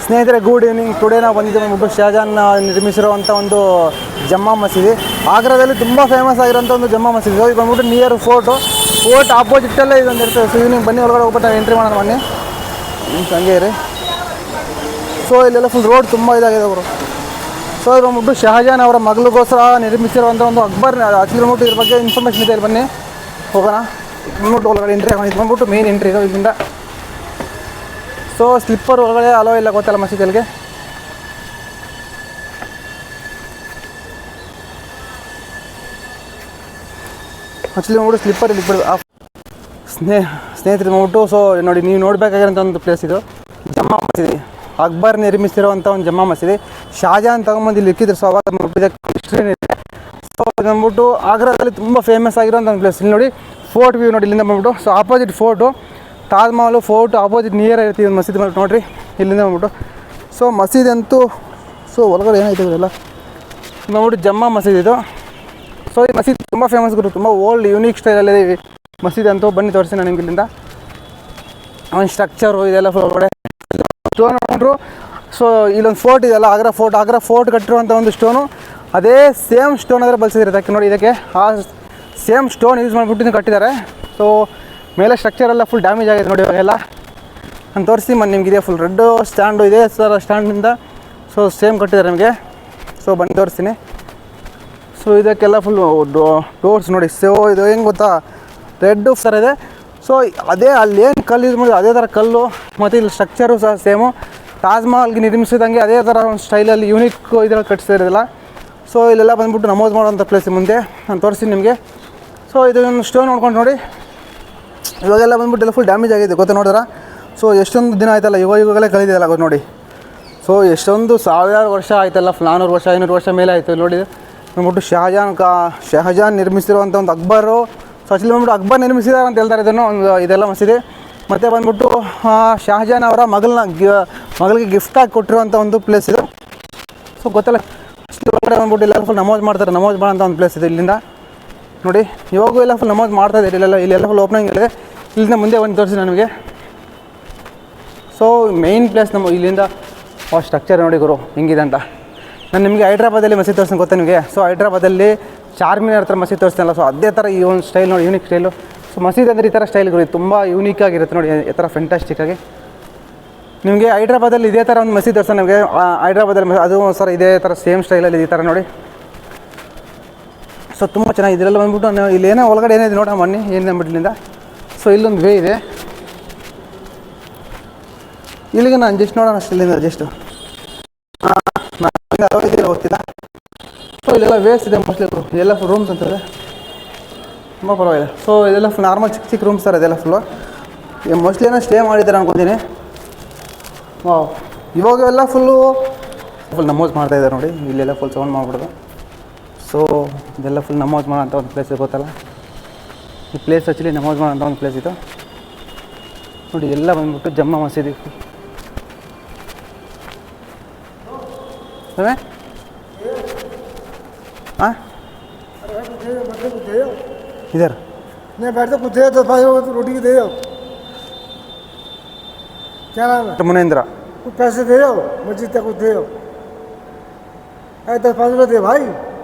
ಸ್ನೇಹಿತರೆ good evening. Today ನಾವು ಬಂದಿದ್ದೇವೆ ಬಂದ್ಬಿಟ್ಟು ಶಹಜಾನ್ ನಿರ್ಮಿಸಿರುವಂಥ ಒಂದು ಜಮ್ಮಾ ಮಸೀದಿ. ಆಗ್ರಾದಲ್ಲಿ ತುಂಬ ಫೇಮಸ್ ಆಗಿರೋಂಥ ಒಂದು ಜಮ್ಮಾ ಮಸೀದಿ. ಸೊ ಇದು ಬಂದ್ಬಿಟ್ಟು ನಿಯರ್ ಫೋರ್ಟ್ ಆಪೋಸಿಟಲ್ಲೇ ಇದೊಂದು ಇರ್ತದೆ. ಸೊ ಈವ್ನಿಂಗ್ ಬನ್ನಿ ಒಳಗಡೆ ಹೋಗ್ಬಿಟ್ಟು ಎಂಟ್ರಿ ಮಾಡೋಣ ಬನ್ನಿ. ಹಂಗೆ ಇರಿ. ಸೊ ಇಲ್ಲೆಲ್ಲ ಫುಲ್ ರೋಡ್ ತುಂಬ ಇದಾಗಿದೆ ಅವರು. ಸೊ ಇದು ಬಂದ್ಬಿಟ್ಟು ಶಹಜಾನ್ ಅವರ ಮಗಳಿಗೋಸ್ಕರ ನಿರ್ಮಿಸಿರುವಂಥ ಒಂದು ಅಕ್ಬರ್. ಆಕ್ಚುಲಿ ಬಂದ್ಬಿಟ್ಟು ಇದ್ರ ಬಗ್ಗೆ ಇನ್ಫಾರ್ಮೇಷನ್ ಇದೆ. ಬನ್ನಿ ಹೋಗೋಣ. ಬಂದ್ಬಿಟ್ಟು ಒಳಗಡೆ ಎಂಟ್ರಿ ಆಗೋಣ. ಇದು ಬಂದ್ಬಿಟ್ಟು ಮೇನ್ ಎಂಟ್ರಿ ಇದು ಇಲ್ಲಿಂದ. ಸೊ ಸ್ಲಿಪ್ಪರ್ ಒಳಗಡೆ ಅಲೋ ಇಲ್ಲ ಗೊತ್ತಲ್ಲ ಮಸೀದಿಯಲ್ಲಿಗೆ. ಆ್ಯಕ್ಚುಲಿ ನೋಡ್ಬಿಟ್ಟು ಸ್ಲಿಪ್ಪರ್ ಇಲ್ಲಿ ಬಿಡೋದು ಸ್ನೇಹಿತರು ನೋಡ್ಬಿಟ್ಟು. ಸೊ ನೋಡಿ, ನೀವು ನೋಡಬೇಕಾಗಿರೋಂಥ ಒಂದು ಪ್ಲೇಸ್ ಇದು ಜಮ್ಮಾ ಮಸೀದಿ. ಅಕ್ಬರ್ ನಿರ್ಮಿಸಿರುವಂಥ ಒಂದು ಜಮ್ಮಾ ಮಸೀದಿ. ಶಹಜಾನ್ ತಗೊಂಬಂದು ಇಲ್ಲಿ ಇಕ್ಕಿದ್ರು. ಸೊ ಅವಾಗ ಹಿಸ್ಟ್ರಿ ಇದೆ. ಸೊ ಬಂದ್ಬಿಟ್ಟು ಆಗ್ರಾದಲ್ಲಿ ತುಂಬ ಫೇಮಸ್ ಆಗಿರೋಂಥ ಒಂದು ಪ್ಲೇಸ್. ಇಲ್ಲಿ ನೋಡಿ ಫೋರ್ಟ್ ವ್ಯೂ ನೋಡಿ ಇಲ್ಲಿಂದ ಬಂದ್ಬಿಟ್ಟು. So opposite fort Taj Mahal fort opposite near ಇರ್ತೀವಿ ಒಂದು ಮಸೀದಿ ಬಂದ್ಬಿಟ್ಟು ನೋಡಿರಿ ಇಲ್ಲಿಂದ ಬಂದ್ಬಿಟ್ಟು. ಸೊ ಮಸೀದಿ ಅಂತೂ ಸೊ ಒಳಗಡೆ ಏನಾಯ್ತು ಇದೆಲ್ಲ ಬಂದ್ಬಿಟ್ಟು ಜಮ್ಮಾ ಮಸೀದಿ ಇದು. ಸೊ ಈ ಮಸೀದಿ ತುಂಬ ಫೇಮಸ್ ಗುರು, ತುಂಬ ಓಲ್ಡ್ ಯೂನಿಕ್ ಸ್ಟೈಲಲ್ಲಿ ಮಸೀದಿ ಅಂತೂ. ಬನ್ನಿ ತೋರಿಸಿ ನಾನು ನಿಮ್ಗೆ ಇಲ್ಲಿಂದ ಒಂದು ಸ್ಟ್ರಕ್ಚರು ಇದೆಲ್ಲ ಒಳಗಡೆ ಸ್ಟೋನ್ ನೋಡ್ರು. ಸೊ ಇಲ್ಲೊಂದು ಫೋರ್ಟ್ ಇದೆಯಲ್ಲ, ಆಗ್ರಾ ಫೋರ್ಟ್ ಕಟ್ಟಿರುವಂಥ ಒಂದು ಸ್ಟೋನು ಅದೇ ಸೇಮ್ ಸ್ಟೋನ್ ಆದರೆ ಬಳಸಿದ್ರೆ ಇದಕ್ಕೆ ನೋಡಿ. ಇದಕ್ಕೆ ಆ ಸೇಮ್ ಸ್ಟೋನ್ ಯೂಸ್ ಮಾಡಿಬಿಟ್ಟು ಕಟ್ಟಿದ್ದಾರೆ. ಸೊ ಮೇಲೆ ಸ್ಟ್ರಕ್ಚರ್ ಎಲ್ಲ ಫುಲ್ ಡ್ಯಾಮೇಜ್ ಆಗಿದೆ ನೋಡಿ ಇವಾಗೆಲ್ಲ. ನಾನು ತೋರಿಸಿ ಮತ್ತೆ ನಿಮಗಿದೆ ಫುಲ್ ರೆಡ್ ಸ್ಟ್ಯಾಂಡು ಇದೆ ಸರ್ ಸ್ಟ್ಯಾಂಡಿಂದ. ಸೊ ಸೇಮ್ ಕಟ್ಟಿದ್ದಾರೆ ನಿಮಗೆ. ಸೊ ಬನ್ನಿ ತೋರಿಸ್ತೀನಿ. ಸೊ ಇದಕ್ಕೆಲ್ಲ ಫುಲ್ ಡೋರ್ಸ್ ನೋಡಿ. ಸೊ ಇದು ಹೆಂಗೆ ಗೊತ್ತಾ, ರೆಡ್ಡು ಥರ ಇದೆ. ಸೊ ಅದೇ ಅಲ್ಲಿ ಏನು ಕಲ್ಲು ಯೂಸ್ ಮಾಡಿದ್ರು ಅದೇ ಥರ ಕಲ್ಲು, ಮತ್ತು ಇಲ್ಲಿ ಸ್ಟ್ರಕ್ಚರು ಸಹ ಸೇಮು ತಾಜ್ ಮಹಲ್ಗೆ ನಿರ್ಮಿಸಿದಂಗೆ ಅದೇ ಥರ ಒಂದು ಸ್ಟೈಲಲ್ಲಿ ಯೂನಿಕ್ ಇದರಲ್ಲಿ ಕಟ್ಟಿಸಿರೋದಿಲ್ಲ. ಸೊ ಇಲ್ಲೆಲ್ಲ ಬಂದುಬಿಟ್ಟು ನಮೋದು ಮಾಡೋಂಥ ಪ್ಲೇಸ್ ಮುಂದೆ ನಾನು ತೋರಿಸ್ತೀನಿ ನಿಮಗೆ. ಸೊ ಇದನ್ನು ಸ್ಟೋನ್ ನೋಡ್ಕೊಂಡು ನೋಡಿ. ಇವಾಗೆಲ್ಲ ಬಂದ್ಬಿಟ್ಟು ಎಲ್ಲ ಫುಲ್ ಡ್ಯಾಮೇಜ್ ಆಗಿದೆ ಗೊತ್ತಾ ನೋಡಿದ್ರ. ಸೊ ಎಷ್ಟೊಂದು ದಿನ ಆಯ್ತಲ್ಲ, ಇವಾಗಲೇ ಕಲಿದಿದೆಯಲ್ಲ ಗೊತ್ತು ನೋಡಿ. ಸೊ ಎಷ್ಟೊಂದು ಸಾವಿರಾರು ವರ್ಷ ಆಯ್ತಲ್ಲ, 400 ವರ್ಷ 500 ವರ್ಷ ಮೇಲೆ ಆಯಿತು ನೋಡಿ. ಬಂದ್ಬಿಟ್ಟು ಶಹಜಾನ್ ನಿರ್ಮಿಸಿರುವಂಥ ಒಂದು ಅಕ್ಬರು. ಸೊ ಆಕ್ಚುಲಿ ಬಂದ್ಬಿಟ್ಟು ಅಕ್ಬರ್ ನಿರ್ಮಿಸಿದ್ದಾರೆ ಅಂತ ಹೇಳ್ತಾರೆ ಇದನ್ನು ಒಂದು ಇದೆಲ್ಲ ಮಸೀದಿ. ಮತ್ತು ಬಂದ್ಬಿಟ್ಟು ಶಹಜಾನ್ ಅವರ ಮಗಳಿಗೆ ಗಿಫ್ಟಾಗಿ ಕೊಟ್ಟಿರುವಂಥ ಒಂದು ಪ್ಲೇಸ್ ಇದು. ಸೊ ಗೊತ್ತಲ್ಲ ಒಳಗಡೆ ಬಂದ್ಬಿಟ್ಟು ಎಲ್ಲ ಫುಲ್ ನಮಾಜ್ ಮಾಡ್ತಾರೆ. ನಮಾಜ್ ಮಾಡೋಂಥ ಒಂದು ಪ್ಲೇಸ್ ಇದೆ ಇಲ್ಲಿಂದ ನೋಡಿ. ಇವಾಗೂ ಎಲ್ಲ ಫುಲ್ ನಮಾಜ್ ಮಾಡ್ತಾ ಇದ್ದಾರೆ ಇಲ್ಲೆಲ್ಲ ಫುಲ್ ಓಪನಿಂಗ್ ಇದೆ. ಇಲ್ಲಿಂದ ಮುಂದೆ ಬಂದು ತೋರಿಸಿ ನನಗೆ. ಸೊ ಮೇಯ್ನ್ ಪ್ಲೇಸ್ ನಮ್ಮ ಇಲ್ಲಿಂದ ಸ್ಟ್ರಕ್ಚರ್ ನೋಡಿ ಗುರು ಹೆಂಗಿದೆ ಅಂತ. ನಾನು ನಿಮಗೆ ಹೈದ್ರಾಬಾದಲ್ಲಿ ಮಸೀದಿ ತೋರಿಸ್ತೀನಿ ಗೊತ್ತಾ ನಿಮಗೆ. ಸೊ ಹೈದ್ರಾಬಾದಲ್ಲಿ ಚಾರ್ಮಿನಾರ್ ಹತ್ರ ಮಸೀದಿ ತೋರಿಸ್ತೀನಲ್ಲ, ಸೊ ಅದೇ ಥರ ಈ ಒಂದು ಸ್ಟೈಲ್ ನೋಡಿ, ಯೂನಿಕ್ ಸ್ಟೈಲು. ಸೊ ಮಸೀದಿ ಅಂದರೆ ಈ ಥರ ಸ್ಟೈಲ್ಗಳು ತುಂಬ ಯೂನಿಕಾಗಿರುತ್ತೆ ನೋಡಿ, ಈ ಥರ ಫೆಂಟಾಸ್ಟಿಕ್ಕಾಗಿ. ನಿಮಗೆ ಹೈದ್ರಾಬಾದಲ್ಲಿ ಇದೇ ಥರ ಒಂದು ಮಸೀದಿ ತೋರಿಸ್ತಾನೆ ನಿಮಗೆ. ಹೈದ್ರಾಬಾದಲ್ಲಿ ಅದು ಸರ್ ಇದೇ ಥರ ಸೇಮ್ ಸ್ಟೈಲಲ್ಲಿ ಈ ಥರ ನೋಡಿ. ಸೊ ತುಂಬ ಚೆನ್ನಾಗಿದೆ. ಇದೆಲ್ಲ ಬಂದ್ಬಿಟ್ಟು ಇಲ್ಲೇನೋ ಒಳಗಡೆ ಏನಿದೆ ನೋಡೋಣ ಬನ್ನಿ ಏನಿದೆ ಅಂದ್ಬಿಟ್ಟಿಲ್ಲಿಂದ. ಸೊ ಇಲ್ಲೊಂದು ವೇ ಇದೆ, ಇಲ್ಲಿಗೆ ನಾನು ಜಸ್ಟ್ ನೋಡೋಣ ಅಷ್ಟು ಇಲ್ಲಿಂದ ಜಸ್ಟ್ ಗೊತ್ತಿಲ್ಲ. ಸೊ ಇಲ್ಲೆಲ್ಲ ವೇಸ್ಟ್ ಇದೆ ಮೋಸ್ಟ್ಲಿ. ಇದೆಲ್ಲ ಫುಲ್ ರೂಮ್ಸ್ ಅಂತಾರೆ, ತುಂಬ ಪರವಾಗಿಲ್ಲ. ಸೊ ಇದೆಲ್ಲ ಫುಲ್ ನಾರ್ಮಲ್ ಚಿಕ್ಕ ರೂಮ್ಸ್ ಸರ್ ಇದೆಲ್ಲ ಫುಲ್ಲು. ಮೋಸ್ಟ್ಲಿ ಏನೋ ಸ್ಟೇ ಮಾಡಿದ್ದಾರೆ ಅನ್ಕೊತೀನಿ. ವಾವ್, ಇವಾಗೆಲ್ಲ ಫುಲ್ ನಮೋಜ್ ಮಾಡ್ತಾಯಿದ್ದಾರೆ ನೋಡಿ. ಇಲ್ಲೆಲ್ಲ ಫುಲ್ ಸೌಂಡ್ ಮಾಡ್ಬಿಡೋದು. ಸೊ ಇದೆಲ್ಲ ಫುಲ್ ನಮಾಜ್ ಮಾಡೋಂಥ ಒಂದು ಪ್ಲೇಸ್ ಗೊತ್ತಲ್ಲ. ಈ ಪ್ಲೇಸ್ ಆ್ಯಕ್ಚುಲಿ ನಮಾಜ್ ಮಾಡೋಂಥ ಒಂದು ಪ್ಲೇಸ್ ಇದು ನೋಡಿ. ಎಲ್ಲ ಬಂದ್ಬಿಟ್ಟು ಜಮ್ಮಾ ಮಸೀದಿ. हाँ इधर नहीं बैठते कुछ दे 10 तो रोटी की दे दो। क्या नाम है? मुनेंद्र। कुछ पैसे दे दो मस्जिद तक, कुछ दे दो। 10-5 रुपये दे भाई।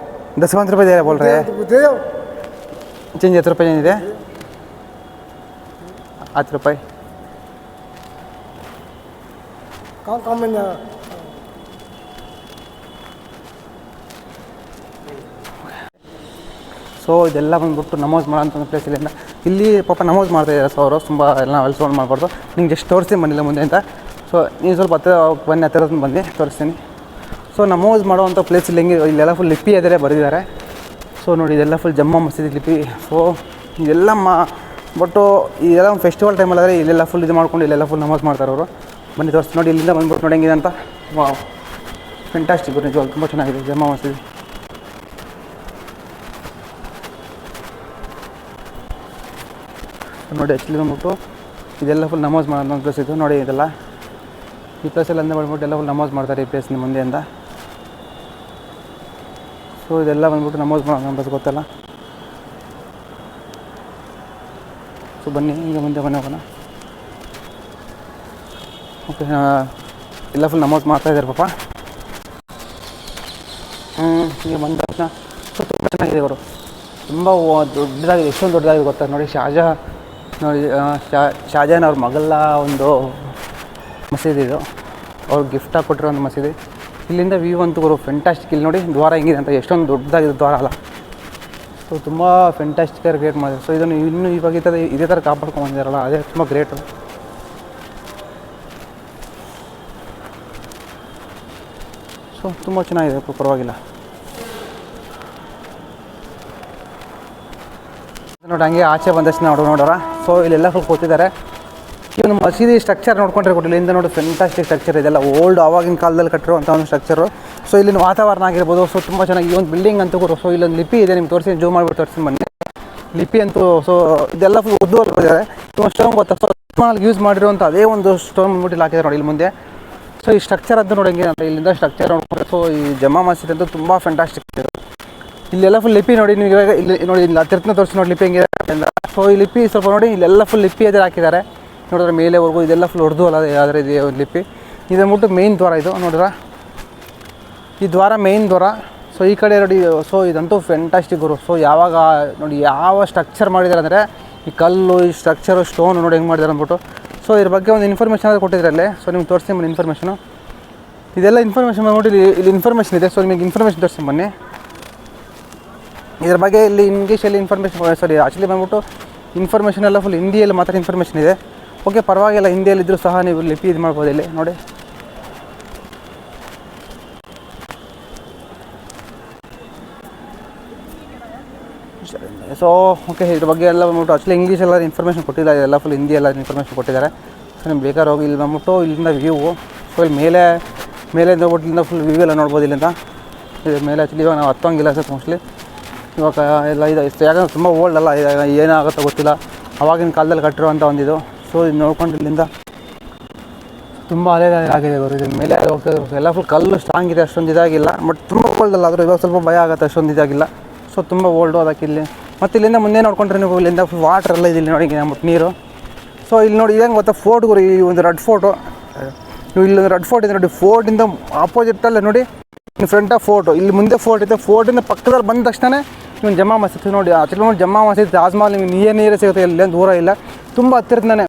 10-5 रुपये दे रहे बोल रहे हैं। कुछ दे दो। चेंज 10 रुपये चेंज ಇದೆ 8 रुपये। काम में जा। ಸೊ ಇದೆಲ್ಲ ಬಂದ್ಬಿಟ್ಟು ನಮಾಜ್ ಮಾಡೋಂಥ ಒಂದು ಪ್ಲೇಸ್ ಇಲ್ಲಿಂದ. ಇಲ್ಲಿ ಪಾಪ ನಮಾಜ್ ಮಾಡ್ತಾಯಿದ್ದಾರೆ. ಸೊ ಅವರು ತುಂಬ ಎಲ್ಲ ಅಲ್ಲಿ ಸೌಂಡ್ ಮಾಡಬಾರ್ದು. ನಿಂಗೆ ಜಸ್ಟ್ ತೋರಿಸ್ತೀನಿ ಬಂದಿಲ್ಲ ಮುಂದೆ ಅಂತ. ಸೊ ನೀವು ಸ್ವಲ್ಪ ಹತ್ತಿರ ಬಂದು ತೋರಿಸ್ತೀನಿ. ಸೊ ನಮಾಜ್ ಮಾಡುವಂಥ ಪ್ಲೇಸ್ ಇಲ್ಲಿ ಹೆಂಗೆ ಇಲ್ಲೆಲ್ಲ ಫುಲ್ ಲಿಪಿ ಎದುರೇ ಬರೆದಿದ್ದಾರೆ. ಸೊ ನೋಡಿ ಇದೆಲ್ಲ ಫುಲ್ ಜಮ್ಮಾ ಮಸೀದಿ ಲಿಪಿ. ಸೊ ಇದೆಲ್ಲ ಬಟ್ಟು ಇದೆಲ್ಲ ಒಂದು ಫೆಸ್ಟಿವಲ್ ಟೈಮಲ್ಲಾದರೆ ಇಲ್ಲೆಲ್ಲ ಫುಲ್ ಇದು ಮಾಡ್ಕೊಂಡು ಇಲ್ಲೆಲ್ಲ ಫುಲ್ ನಮಾಜ್ ಮಾಡ್ತಾರೆ ಅವರು. ಬನ್ನಿ ತೋರಿಸ್ತೀನಿ ನೋಡಿ ಇಲ್ಲಿಂದ ಬಂದ್ಬಿಟ್ಟು ನೋಡಿ ಹೆಂಗಿದೆ ಅಂತ. ವಾವ್, ಫೆಂಟಾಸ್ಟಿಕ್ ನಿಜವಾಗ್ಲೂ ತುಂಬ ಚೆನ್ನಾಗಿದೆ ಜಮ್ಮಾ ಮಸೀದಿ. ನೋಡಿ ಆ್ಯಕ್ಚುಲಿ ಬಂದ್ಬಿಟ್ಟು ಇದೆಲ್ಲ ಫುಲ್ ನಮಾಜ್ ಮಾಡೋ ಪ್ಲೇಸ್ ಇದು ನೋಡಿ. ಇದೆಲ್ಲ ಈ ಪ್ಲೇಸಲ್ಲಿ ಅಂದ ಬಂದ್ಬಿಟ್ಟು ಎಲ್ಲ ಫುಲ್ ನಮಾಜ್ ಮಾಡ್ತಾರೆ ಈ ಪ್ಲೇಸ್ನ ಮುಂದೆಯಿಂದ. ಸೊ ಇದೆಲ್ಲ ಬಂದ್ಬಿಟ್ಟು ನಮಾಜ್ ಮಾಡೋ ಪ್ಲೇಸ್ ಗೊತ್ತಲ್ಲ. ಸೊ ಬನ್ನಿ ಈಗ ಮುಂದೆ ಹೋಗೋಣ. ಓಕೆ ಎಲ್ಲ ಫುಲ್ ನಮಾಜ್ ಮಾಡ್ತಾಯಿದ್ದಾರೆ ಪಾಪ. ಈಗ ಬಂದ ತಕ್ಷಣ ಸೊ ತುಂಬ ಚೆನ್ನಾಗಿದೆ ಅವರು, ತುಂಬ ದೊಡ್ಡದಾಗಿದೆ. ಎಷ್ಟೊಂದು ದೊಡ್ಡದಾಗಿದೆ ಗೊತ್ತಾ ನೋಡಿ. ನೋಡಿ ಶಾಜಹಾನ್ ಅವ್ರ ಮಗಳ ಒಂದು ಮಸೀದಿ ಇದು, ಅವ್ರು ಗಿಫ್ಟಾಗಿ ಕೊಟ್ಟಿರೋ ಒಂದು ಮಸೀದಿ. ಇಲ್ಲಿಂದ ವ್ಯೂ ಅಂತೂ ಗುರು ಫೆಂಟಾಸ್ಟಿಕ್. ಇಲ್ಲಿ ನೋಡಿ ದ್ವಾರ ಹೆಂಗಿದೆ ಅಂತ, ಎಷ್ಟೊಂದು ದೊಡ್ಡದಾಗಿದೆ ದ್ವಾರ ಅಲ್ಲ. ಸೊ ತುಂಬ ಫೆಂಟಾಸ್ಟಿಕಾಗಿ ಕ್ರಿಯೇಟ್ ಮಾಡಿದೆ. ಸೊ ಇದನ್ನು ಇನ್ನೂ ಇವಾಗ ಇದೇ ಥರ ಕಾಪಾಡ್ಕೊಂಡ್ಬಂದಿದ್ದಾರಲ್ಲ, ಅದೇ ತುಂಬ ಗ್ರೇಟು. ಸೊ ತುಂಬ ಚೆನ್ನಾಗಿದೆ, ಪರವಾಗಿಲ್ಲ ನೋಡಿ. ಹಂಗೆ ಆಚೆ ಬಂದಷ್ಟು ನೋಡೋರ. ಸೊ ಇಲ್ಲೆಲ್ಲ ಫುಲ್ ಕೂತಿದ್ದಾರೆ. ಈ ಒಂದು ಮಸೀದಿ ಸ್ಟ್ರಕ್ಚರ್ ನೋಡ್ಕೊಂಡ್ರೆ ಕೊಟ್ಟಿಲ್ಲ, ಇಲ್ಲಿಂದ ನೋಡಿ ಫೆಂಟಾಸ್ಟಿಕ್ ಸ್ಟ್ರಕ್ಚರ್ ಇದೆಲ್ಲ ಓಲ್ಡ್ ಆವಾಗಿನ ಕಾಲದಲ್ಲಿ ಕಟ್ಟಿರುವಂಥ ಒಂದು ಸ್ಟ್ರಕ್ಚರು. ಸೊ ಇಲ್ಲಿನ ವಾತಾವರಣ ಆಗಿರ್ಬೋದು, ಸೊ ತುಂಬ ಚೆನ್ನಾಗಿ. ಈ ಒಂದು ಬಿಲ್ಡಿಂಗ್ ಅಂತೂ ಕೂಡ ಸೊ ಇಲ್ಲೊಂದು ಲಿಪಿ ಇದೆ, ನಿಮ್ಗೆ ತೋರಿಸಿ ಜೂಮ್ ಮಾಡಿಬಿಟ್ಟು ತೋರಿಸಿ ಬನ್ನಿ. ಲಿಪಿ ಅಂತೂ ಸೊ ಇದೆಲ್ಲ ಫುಲ್ ಉದ್ದು ಅಲ್ಲಿದ್ದಾರೆ. ತುಂಬ ಸ್ಟೋನ್ ಗೊತ್ತಾ, ಸೊ ಯೂಸ್ ಮಾಡಿರುವಂಥ ಅದೇ ಒಂದು ಸ್ಟೋನ್ ಬಂದ್ಬಿಟ್ಟು ಹಾಕಿದ್ದಾರೆ ನೋಡಿ ಇಲ್ಲಿ ಮುಂದೆ. ಸೊ ಈ ಸ್ಟ್ರಕ್ಚರ್ ಅಂತ ನೋಡಿ ಹೆಂಗೆ ಅಂತ, ಇಲ್ಲಿಂದ ಸ್ಟ್ರಕ್ಚರ್ ನೋಡ್ಕೊಂಡ್ರೆ ಸೊ ಈ ಜಮಾ ಮಸೀದಿ ಅಂತೂ ತುಂಬ ಫೆಂಟಾಸ್ಟಿಕ್ ಇದೆ. ಇಲ್ಲೆಲ್ಲ ಫುಲ್ ಲಿಪಿ ನೋಡಿ, ನೀವು ಇವಾಗ ಇಲ್ಲಿ ನೋಡಿ, ಇಲ್ಲಿ ಹತ್ತಿರನ ತೋರಿಸಿ ನೋಡಿ ಲಿಪಿ ಹೆಂಗಿದೆ ಅಂತ. ಸೊ ಈ ಲಿಪಿ ಸ್ವಲ್ಪ ನೋಡಿ, ಇಲ್ಲೆಲ್ಲ ಫುಲ್ ಲಿಪಿ ಅದೇ ಹಾಕಿದ್ದಾರೆ ನೋಡಿದ್ರೆ ಮೇಲೆವರೆಗೂ. ಇದೆಲ್ಲ ಫುಲ್ ಹೊಡೆದು ಅಲ್ಲ, ಆದರೆ ಇದೆ ಒಂದು ಲಿಪಿ. ಇದನ್ಬಿಟ್ಟು ಮೇಯ್ನ್ ದ್ವಾರ ಇದು ನೋಡಿದ್ರೆ, ಈ ದ್ವಾರ ಮೇಯ್ನ್ ದ್ವಾರ. ಸೊ ಈ ಕಡೆ ನೋಡಿ, ಸೊ ಇದಂತೂ ಫೆಂಟಾಸ್ಟಿಕ್ ಗುರು. ಸೊ ಯಾವಾಗ ನೋಡಿ ಯಾವ ಸ್ಟ್ರಕ್ಚರ್ ಮಾಡಿದ್ದಾರೆ ಅಂದರೆ, ಈ ಕಲ್ಲು, ಈ ಸ್ಟ್ರಕ್ಚರು, ಸ್ಟೋನು ನೋಡಿ ಹೆಂಗೆ ಮಾಡಿದ್ದಾರೆ ಅಂದ್ಬಿಟ್ಟು. ಸೊ ಇದ್ರ ಬಗ್ಗೆ ಒಂದು ಇನ್ಫಾರ್ಮೇಷನ್ ಅದು ಕೊಟ್ಟಿದ್ದಾರೆ ಅಲ್ಲೇ. ಸೊ ನಿಮ್ಗೆ ತೋರಿಸ್ತೀನಿ ಬನ್ನಿ ಇನ್ಫಾರ್ಮೇಷನು. ಇದೆಲ್ಲ ಇನ್ಫಾರ್ಮೇಷನ್ ಬಂದ್ಬಿಟ್ಟು ಇಲ್ಲಿ ಇನ್ಫಾರ್ಮೇಷನ್ ಇದೆ. ಸೊ ನಿಮಗೆ ಇನ್ಫಾರ್ಮೇಷನ್ ತೋರಿಸ್ತೀನಿ ಬನ್ನಿ. ಇದ್ರ ಬಗ್ಗೆ ಇಲ್ಲಿ ಇಂಗ್ಲೀಷಲ್ಲಿ ಇನ್ಫಾರ್ಮೇಷನ್, ಆ್ಯಕ್ಚುಲಿ ಬಂದ್ಬಿಟ್ಟು ಇನ್ಫಾರ್ಮೇಷನ್ ಎಲ್ಲ ಫುಲ್ ಹಿಂದಿಯಲ್ಲಿ ಮಾತ್ರ ಇನ್ಫಾರ್ಮೇಷನ್ ಇದೆ. ಓಕೆ ಪರವಾಗಿಲ್ಲ, ಹಿಂದಿಯಲ್ಲಿದ್ದರೂ ಸಹ ನೀವು ಲಿಪಿ ಇದು ಮಾಡ್ಬೋದು ಇಲ್ಲಿ ನೋಡಿ. ಸೊ ಓಕೆ, ಇದ್ರ ಬಗ್ಗೆ ಎಲ್ಲ ಬಂದ್ಬಿಟ್ಟು ಆ್ಯಕ್ಚುಲಿ ಇಂಗ್ಲೀಷ್ ಎಲ್ಲ ಇನ್ಫಾರ್ಮೇಷನ್ ಕೊಟ್ಟಿಲ್ಲ, ಇದೆಲ್ಲ ಫುಲ್ ಹಿಂದಿ ಎಲ್ಲ ಇನ್ಫಾರ್ಮೇಷನ್ ಕೊಟ್ಟಿದ್ದಾರೆ. ಸೊ ನಿಮ್ಗೆ ಬೇಕಾದ್ರೆ ಹೋಗಿ ಇಲ್ಲಿ ಬಂದ್ಬಿಟ್ಟು ಇಲ್ಲಿಂದ ವ್ಯೂ. ಸೊ ಇಲ್ಲಿ ಮೇಲಿಂದ ಹೋಗ್ಬಿಟ್ಟು ಇಲ್ಲಿಂದ ಫುಲ್ ವ್ಯೂ ಎಲ್ಲ ನೋಡ್ಬೋದು ಇಲ್ಲಿಂದ. ಇದು ಮೇಲೆ ಆ್ಯಕ್ಚುಲಿ ಇವಾಗ ನಾವು ಹತ್ತೋಂಗಿಲ್ಲ ಸರ್ ಮೋಸ್ಟ್ಲಿ. ಇವಾಗ ಎಲ್ಲ ಇದೆ, ಯಾಕಂದರೆ ತುಂಬ ಓಲ್ಡ್ ಅಲ್ಲ, ಏನಾಗುತ್ತೋ ಗೊತ್ತಿಲ್ಲ, ಆವಾಗಿನ ಕಾಲದಲ್ಲಿ ಕಟ್ಟಿರುವಂಥ ಒಂದಿದು. ಸೊ ಇದು ನೋಡ್ಕೊಂಡು ಇಲ್ಲಿಂದ ತುಂಬ ಹಳೆ ಆಗಿದೆ ಅವರು. ಇದು ಮೇಲೆ ಹೋಗ್ತದೆ ಎಲ್ಲ ಫುಲ್ ಕಲ್ಲು ಸ್ಟ್ರಾಂಗ್ ಇದೆ, ಅಷ್ಟೊಂದು ಇದಾಗಿಲ್ಲ. ಬಟ್ ತುಂಬ ಓಲ್ಡ್ ಅಲ್ಲ, ಆದರೂ ಇವಾಗ ಸ್ವಲ್ಪ ಭಯ ಆಗುತ್ತೆ, ಅಷ್ಟೊಂದು ಇದಾಗಿಲ್ಲ. ಸೊ ತುಂಬ ಓಲ್ಡು ಅದಕ್ಕೆ ಇಲ್ಲಿ. ಮತ್ತು ಇಲ್ಲಿಂದ ಮುಂದೆ ನೋಡ್ಕೊಂಡ್ರೆ ನೀವು ಇಲ್ಲಿಂದ ಫುಲ್ ವಾಟರ್ ಎಲ್ಲ ಇದೆ ಇಲ್ಲಿ ನೋಡಿ, ಅಂದ್ಬಿಟ್ಟು ನೀರು. ಸೊ ಇಲ್ಲಿ ನೋಡಿ ಇದಂಗೆ ಗೊತ್ತಾ, ಫೋರ್ಟ್ ಗುರು, ಈ ಒಂದು ರೆಡ್ ಫೋರ್ಟು. ನೀವು ಇಲ್ಲೊಂದು ರೆಡ್ ಫೋರ್ಟ್ ಇದೆ ನೋಡಿ, ಫೋರ್ಟಿಂದ ಆಪೋಸಿಟಲ್ಲೇ ನೋಡಿ ಫ್ರಂಟ್ ಆಫ್ ಫೋರ್ಟು, ಇಲ್ಲಿ ಮುಂದೆ ಫೋರ್ಟ್ ಇದೆ. ಫೋರ್ಟಿಂದ ಪಕ್ಕದಲ್ಲಿ ಬಂದ ತಕ್ಷಣ ನೀವು ಜಮಾ ಮಸೀದಿ ನೋಡಿ. ಆಚೆ ನೋಡಿ ಜಮಾ ಮಸೀದಿ, ತಾಜ್ ಮಹಲ್ ನಿಮಗೆ ನೀರೇ ಸಿಗುತ್ತೆ, ಇಲ್ಲೇನು ದೂರ ಇಲ್ಲ, ತುಂಬ ಹತ್ತಿರದಿಂದನೇ